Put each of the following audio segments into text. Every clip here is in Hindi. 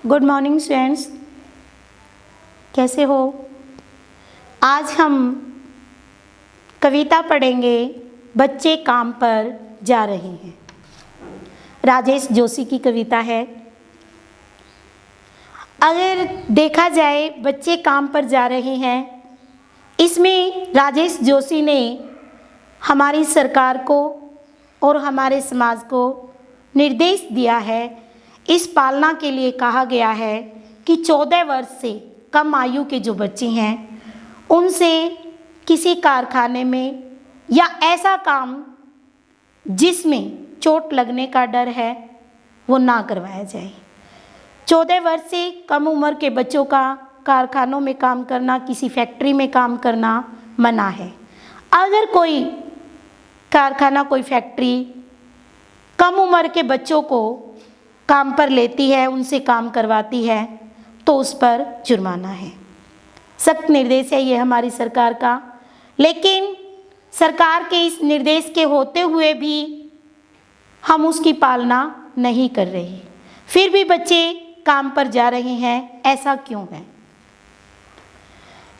गुड मॉर्निंग स्टूडेंट्स, कैसे हो? आज हम कविता पढ़ेंगे, बच्चे काम पर जा रहे हैं। राजेश जोशी की कविता है। अगर देखा जाए बच्चे काम पर जा रहे हैं, इसमें राजेश जोशी ने हमारी सरकार को और हमारे समाज को निर्देश दिया है। इस पालना के लिए कहा गया है कि 14 वर्ष से कम आयु के जो बच्चे हैं उनसे किसी कारखाने में या ऐसा काम जिसमें चोट लगने का डर है वो ना करवाया जाए। 14 वर्ष से कम उम्र के बच्चों का कारखानों में काम करना, किसी फैक्ट्री में काम करना मना है। अगर कोई कारखाना, कोई फैक्ट्री कम उम्र के बच्चों को काम पर लेती है, उनसे काम करवाती है, तो उस पर जुर्माना है। सख्त निर्देश है ये हमारी सरकार का। लेकिन सरकार के इस निर्देश के होते हुए भी हम उसकी पालना नहीं कर रहे, फिर भी बच्चे काम पर जा रहे हैं। ऐसा क्यों है?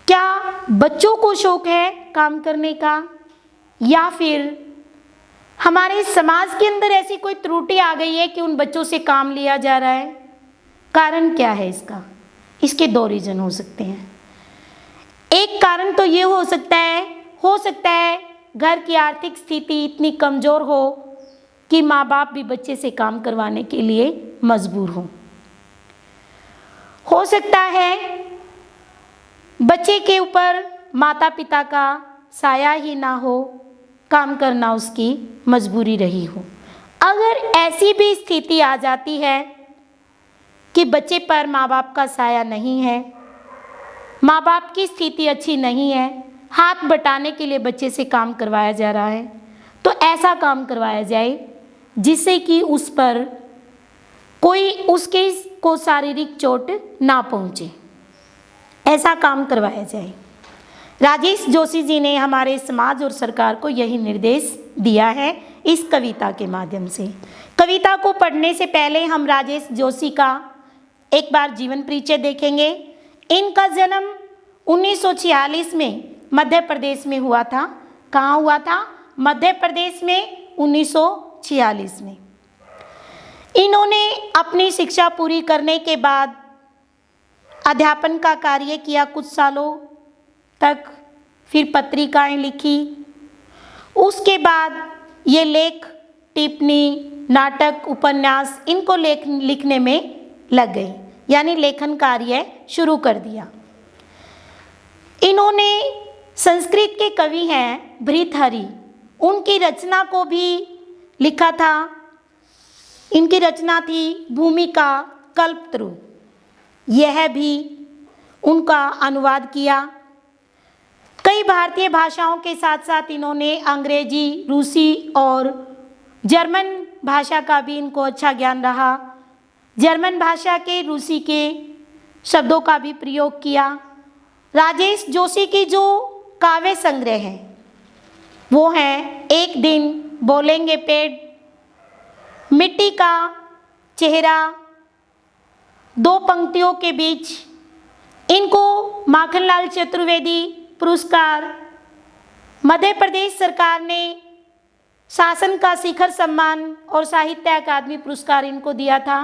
क्या बच्चों को शौक है काम करने का, या फिर हमारे समाज के अंदर ऐसी कोई त्रुटि आ गई है कि उन बच्चों से काम लिया जा रहा है? कारण क्या है इसका? इसके 2 रीजन हो सकते हैं। एक कारण तो ये हो सकता है घर की आर्थिक स्थिति इतनी कमज़ोर हो कि माँ बाप भी बच्चे से काम करवाने के लिए मजबूर हो सकता है बच्चे के ऊपर माता पिता का साया ही ना हो, काम करना उसकी मजबूरी रही हो। अगर ऐसी भी स्थिति आ जाती है कि बच्चे पर माँ बाप का साया नहीं है, माँ बाप की स्थिति अच्छी नहीं है, हाथ बटाने के लिए बच्चे से काम करवाया जा रहा है, तो ऐसा काम करवाया जाए जिससे कि उस पर कोई उसके को शारीरिक चोट ना पहुँचे। ऐसा काम करवाया जाए। राजेश जोशी जी ने हमारे समाज और सरकार को यही निर्देश दिया है इस कविता के माध्यम से। कविता को पढ़ने से पहले हम राजेश जोशी का एक बार जीवन परिचय देखेंगे। इनका जन्म 1946 में मध्य प्रदेश में हुआ था। कहाँ हुआ था? मध्य प्रदेश में 1946 में। इन्होंने अपनी शिक्षा पूरी करने के बाद अध्यापन का कार्य किया कुछ सालों तक, फिर पत्रिकाएं लिखी। उसके बाद ये लेख, टिप्पणी, नाटक, उपन्यास इनको लिखने में लग गई, यानी लेखन कार्य शुरू कर दिया। इन्होंने संस्कृत के कवि हैं भर्तृहरि, उनकी रचना को भी लिखा था। इनकी रचना थी भूमिका कल्पतरु, यह भी उनका अनुवाद किया। कई भारतीय भाषाओं के साथ साथ इन्होंने अंग्रेजी, रूसी और जर्मन भाषा का भी इनको अच्छा ज्ञान रहा। जर्मन भाषा के, रूसी के शब्दों का भी प्रयोग किया। राजेश जोशी की जो काव्य संग्रह है वो हैं एक दिन, बोलेंगे पेड़, मिट्टी का चेहरा, 2 पंक्तियों के बीच। इनको माखनलाल चतुर्वेदी पुरस्कार, मध्य प्रदेश सरकार ने शासन का शिखर सम्मान और साहित्य अकादमी पुरस्कार इनको दिया था।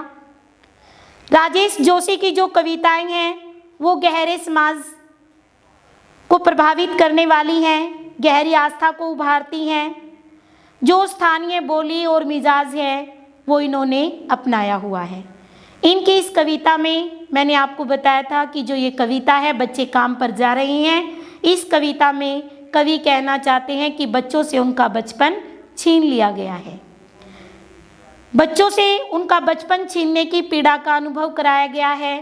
राजेश जोशी की जो कविताएं हैं वो गहरे समाज को प्रभावित करने वाली हैं, गहरी आस्था को उभारती हैं। जो स्थानीय बोली और मिजाज है वो इन्होंने अपनाया हुआ है। इनकी इस कविता में मैंने आपको बताया था कि जो ये कविता है बच्चे काम पर जा रहे हैं, इस कविता में कवि कहना चाहते हैं कि बच्चों से उनका बचपन छीन लिया गया है। बच्चों से उनका बचपन छीनने की पीड़ा का अनुभव कराया गया है।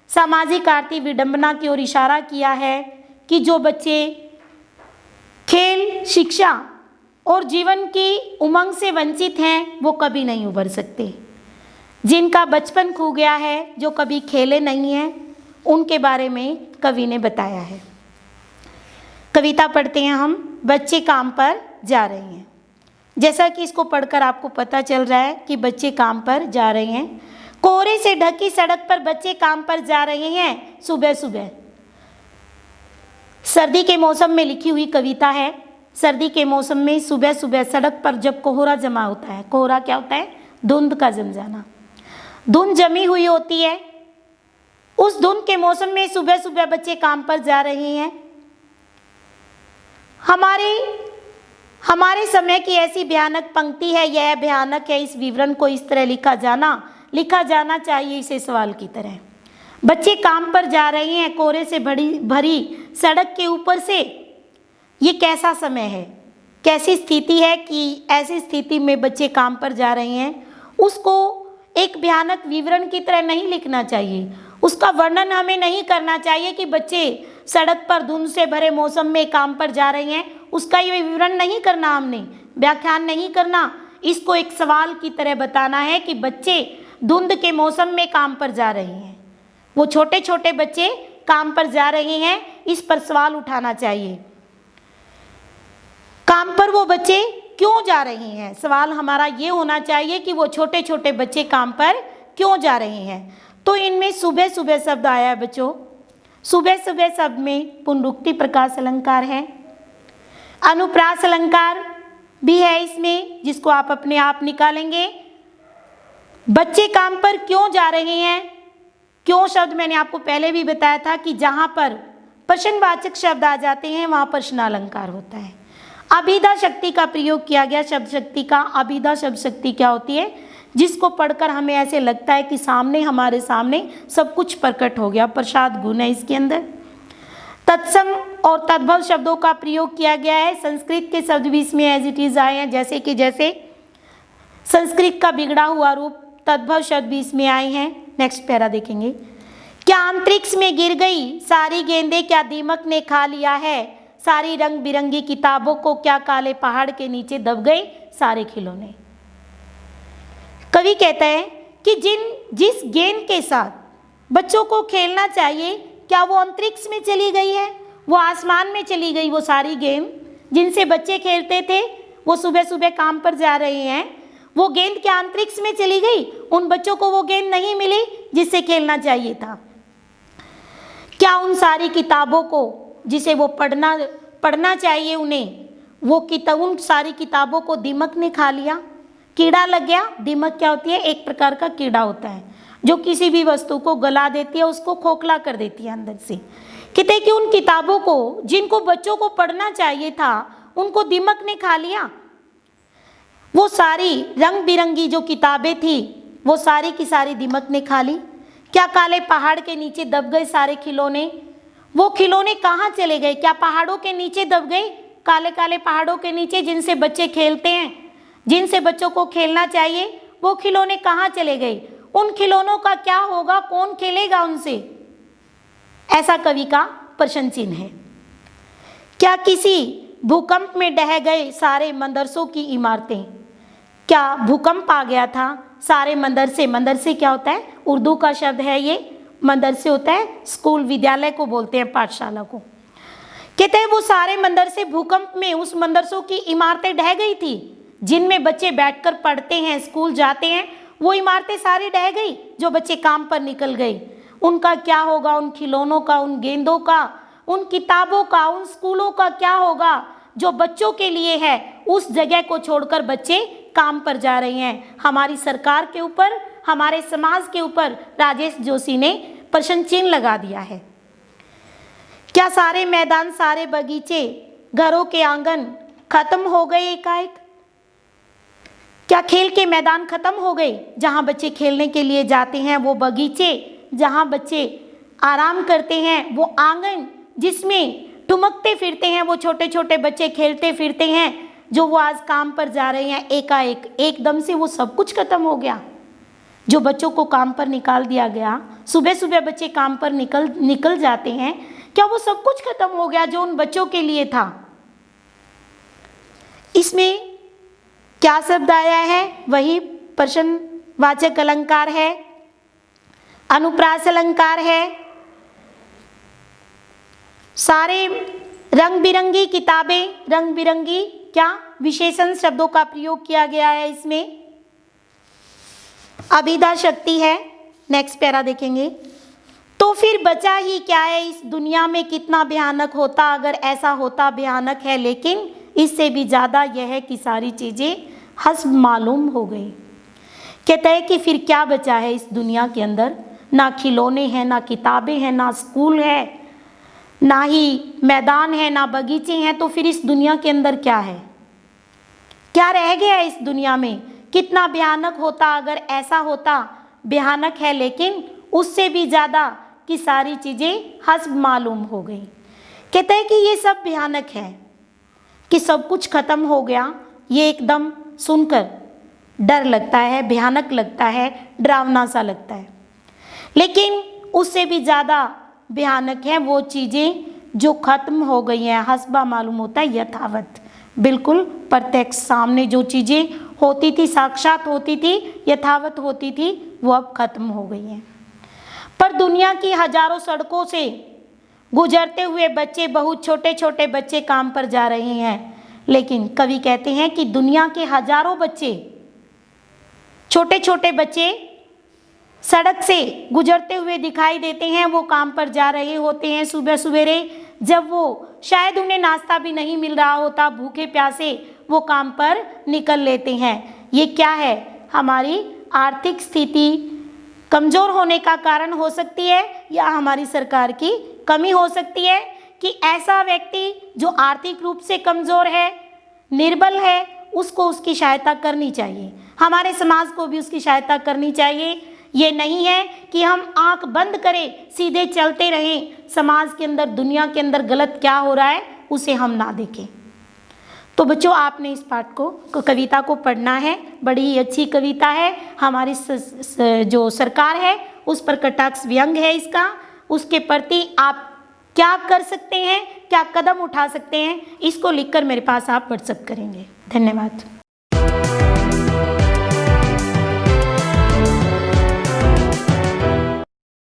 सामाजिक आर्थिक विडंबना की ओर इशारा किया है कि जो बच्चे खेल, शिक्षा और जीवन की उमंग से वंचित हैं वो कभी नहीं उभर सकते। जिनका बचपन खो गया है, जो कभी खेले नहीं हैं, उनके बारे में कवि ने बताया है। कविता पढ़ते हैं हम। बच्चे काम पर जा रहे हैं। जैसा कि इसको पढ़कर आपको पता चल रहा है कि बच्चे काम पर जा रहे हैं। कोहरे से ढकी सड़क पर बच्चे काम पर जा रहे हैं सुबह सुबह। सर्दी के मौसम में लिखी हुई कविता है। सर्दी के मौसम में सुबह सुबह सड़क पर जब कोहरा जमा होता है, कोहरा क्या होता है? धुंध का जम जाना। धुंध जमी हुई होती है। उस धुंध के मौसम में सुबह सुबह बच्चे काम पर जा रहे हैं। हमारे समय की ऐसी भयानक पंक्ति है, यह भयानक है, इस विवरण को इस तरह लिखा जाना चाहिए इसे सवाल की तरह। बच्चे काम पर जा रहे हैं कोहरे से भरी सड़क के ऊपर से। ये कैसा समय है, कैसी स्थिति है कि ऐसी स्थिति में बच्चे काम पर जा रहे हैं? उसको एक भयानक विवरण की तरह नहीं लिखना चाहिए। उसका वर्णन हमें नहीं करना चाहिए कि बच्चे सड़क पर धुंध से भरे मौसम में काम पर जा रहे हैं। उसका ये विवरण नहीं करना, हमने व्याख्यान नहीं करना। इसको एक सवाल की तरह बताना है कि बच्चे धुंध के मौसम में काम पर जा रहे हैं। वो छोटे छोटे बच्चे काम पर जा रहे हैं, इस पर सवाल उठाना चाहिए। काम पर वो बच्चे क्यों जा रहे हैं? सवाल हमारा ये होना चाहिए कि वो छोटे छोटे बच्चे काम पर क्यों जा रहे हैं। तो इनमें सुबह सुबह शब्द आया है बच्चों। सुबह सुबह शब्द में पुनरुक्ति प्रकाश अलंकार है, अनुप्रास अलंकार भी है इसमें, जिसको आप अपने आप निकालेंगे। बच्चे काम पर क्यों जा रहे हैं? क्यों शब्द मैंने आपको पहले भी बताया था कि जहां पर प्रश्नवाचक शब्द आ जाते हैं वहां प्रश्न अलंकार होता है। अभिधा शक्ति का प्रयोग किया गया, शब्द शक्ति का। अभिधा शब्द शक्ति क्या होती है? जिसको पढ़कर हमें ऐसे लगता है कि हमारे सामने सब कुछ प्रकट हो गया, प्रसाद गुण है इसके अंदर। तत्सम और तद्भव शब्दों का प्रयोग किया गया है। संस्कृत के शब्द भी इसमें एज इट इज आए हैं, जैसे संस्कृत का बिगड़ा हुआ रूप तद्भव शब्द भी इसमें आए हैं। नेक्स्ट पैरा देखेंगे। क्या अंतरिक्ष में गिर गई सारी गेंदें, क्या दीमक ने खा लिया है सारी रंग बिरंगी किताबों को, क्या काले पहाड़ के नीचे दब गए सारे खिलौने। कवि कहता है कि जिस गेंद के साथ बच्चों को खेलना चाहिए, क्या वो अंतरिक्ष में चली गई है, वो आसमान में चली गई। वो सारी गेंद जिनसे बच्चे खेलते थे, वो सुबह सुबह काम पर जा रहे हैं, वो गेंद क्या अंतरिक्ष में चली गई? उन बच्चों को वो गेंद नहीं मिली जिससे खेलना चाहिए था। क्या उन सारी किताबों को जिसे वो पढ़ना चाहिए उन्हें, उन सारी किताबों को दीमक ने खा लिया, कीड़ा लग गया। दीमक क्या होती है? एक प्रकार का कीड़ा होता है जो किसी भी वस्तु को गला देती है, उसको खोखला कर देती है अंदर से। कहते कि उन किताबों को जिनको बच्चों को पढ़ना चाहिए था, उनको दीमक ने खा लिया। वो सारी रंग बिरंगी जो किताबें थी, वो सारी की सारी दीमक ने खा ली। क्या काले पहाड़ के नीचे दब गए सारे खिलौने? वो खिलौने कहाँ चले गए? क्या पहाड़ों के नीचे दब गए? काले काले पहाड़ों के नीचे जिनसे बच्चे खेलते हैं, जिनसे बच्चों को खेलना चाहिए, वो खिलौने कहाँ चले गए? उन खिलौनों का क्या होगा? कौन खेलेगा उनसे? ऐसा कवि का प्रश्न चिन्ह है। क्या किसी भूकंप में ढह गए सारे मदरसों की इमारतें? क्या भूकंप आ गया था सारे मदरसे क्या होता है? उर्दू का शब्द है ये। मदरसे होता है स्कूल, विद्यालय को बोलते हैं, पाठशाला को। कहते हैं वो सारे मदरसे भूकंप में, उस मदरसों की इमारतें ढह गई थी जिनमें बच्चे बैठकर पढ़ते हैं, स्कूल जाते हैं। वो इमारतें सारी ढह गई जो बच्चे काम पर निकल गए। उनका क्या होगा? उन खिलौनों का, उन गेंदों का, उन किताबों का, उन स्कूलों का क्या होगा जो बच्चों के लिए है? उस जगह को छोड़कर बच्चे काम पर जा रहे हैं। हमारी सरकार के ऊपर, हमारे समाज के ऊपर राजेश जोशी ने प्रश्न चिन्ह लगा दिया है। क्या सारे मैदान, सारे बगीचे, घरों के आंगन खत्म हो गए एकाएक? क्या खेल के मैदान खत्म हो गए जहां बच्चे खेलने के लिए जाते हैं? वो बगीचे जहां बच्चे आराम करते हैं, वो आंगन जिसमें ठुमकते फिरते हैं वो छोटे छोटे बच्चे खेलते फिरते हैं, जो वो आज काम पर जा रहे हैं, एकाएक एकदम से वो सब कुछ खत्म हो गया। जो बच्चों को काम पर निकाल दिया गया, सुबह सुबह बच्चे काम पर निकल जाते हैं, क्या वो सब कुछ खत्म हो गया जो उन बच्चों के लिए था? इसमें क्या शब्द आया है? वही प्रश्नवाचक अलंकार है, अनुप्रास अलंकार है। सारे रंग बिरंगी किताबें, रंग बिरंगी क्या विशेषण शब्दों का प्रयोग किया गया है इसमें। अभिधा शक्ति है। नेक्स्ट पैरा देखेंगे। तो फिर बचा ही क्या है इस दुनिया में, कितना भयानक होता अगर ऐसा होता, भयानक है लेकिन इससे भी ज़्यादा यह है कि सारी चीज़ें हस्ब मालूम हो गई। कहते हैं कि फिर क्या बचा है इस दुनिया के अंदर, ना खिलौने हैं, ना किताबें हैं, ना स्कूल है, ना ही मैदान है, ना बगीचे हैं, तो फिर इस दुनिया के अंदर क्या है, क्या रह गया है इस दुनिया में। कितना भयानक होता अगर ऐसा होता, भयानक है लेकिन उससे भी ज़्यादा कि सारी चीज़ें हस्ब मालूम हो गई। कहते हैं कि ये सब भयानक है कि सब कुछ खत्म हो गया, ये एकदम सुनकर डर लगता है, भयानक लगता है, डरावना सा लगता है। लेकिन उससे भी ज़्यादा भयानक है वो चीज़ें जो खत्म हो गई हैं। हस्बा मालूम होता है यथावत, बिल्कुल प्रत्यक्ष सामने जो चीज़ें होती थी, साक्षात होती थी, यथावत होती थी, वो अब खत्म हो गई हैं। पर दुनिया की हजारों सड़कों से गुजरते हुए बच्चे, बहुत छोटे छोटे बच्चे काम पर जा रहे हैं, लेकिन कवि कहते हैं कि दुनिया के हजारों बच्चे, छोटे छोटे बच्चे सड़क से गुजरते हुए दिखाई देते हैं। वो काम पर जा रहे होते हैं सुबह सवेरे, जब वो शायद उन्हें नाश्ता भी नहीं मिल रहा होता, भूखे प्यासे वो काम पर निकल लेते हैं। ये क्या है, हमारी आर्थिक स्थिति कमज़ोर होने का कारण हो सकती है, या हमारी सरकार की कमी हो सकती है कि ऐसा व्यक्ति जो आर्थिक रूप से कमज़ोर है, निर्बल है, उसको उसकी सहायता करनी चाहिए। हमारे समाज को भी उसकी सहायता करनी चाहिए। ये नहीं है कि हम आंख बंद करें, सीधे चलते रहें, समाज के अंदर, दुनिया के अंदर गलत क्या हो रहा है उसे हम ना देखें। तो बच्चों, आपने इस पाठ को, कविता को पढ़ना है। बड़ी ही अच्छी कविता है। हमारी जो सरकार है उस पर कटाक्ष व्यंग है इसका। उसके प्रति आप क्या कर सकते हैं, क्या कदम उठा सकते हैं, इसको लिखकर मेरे पास आप व्हाट्सएप करेंगे। धन्यवाद।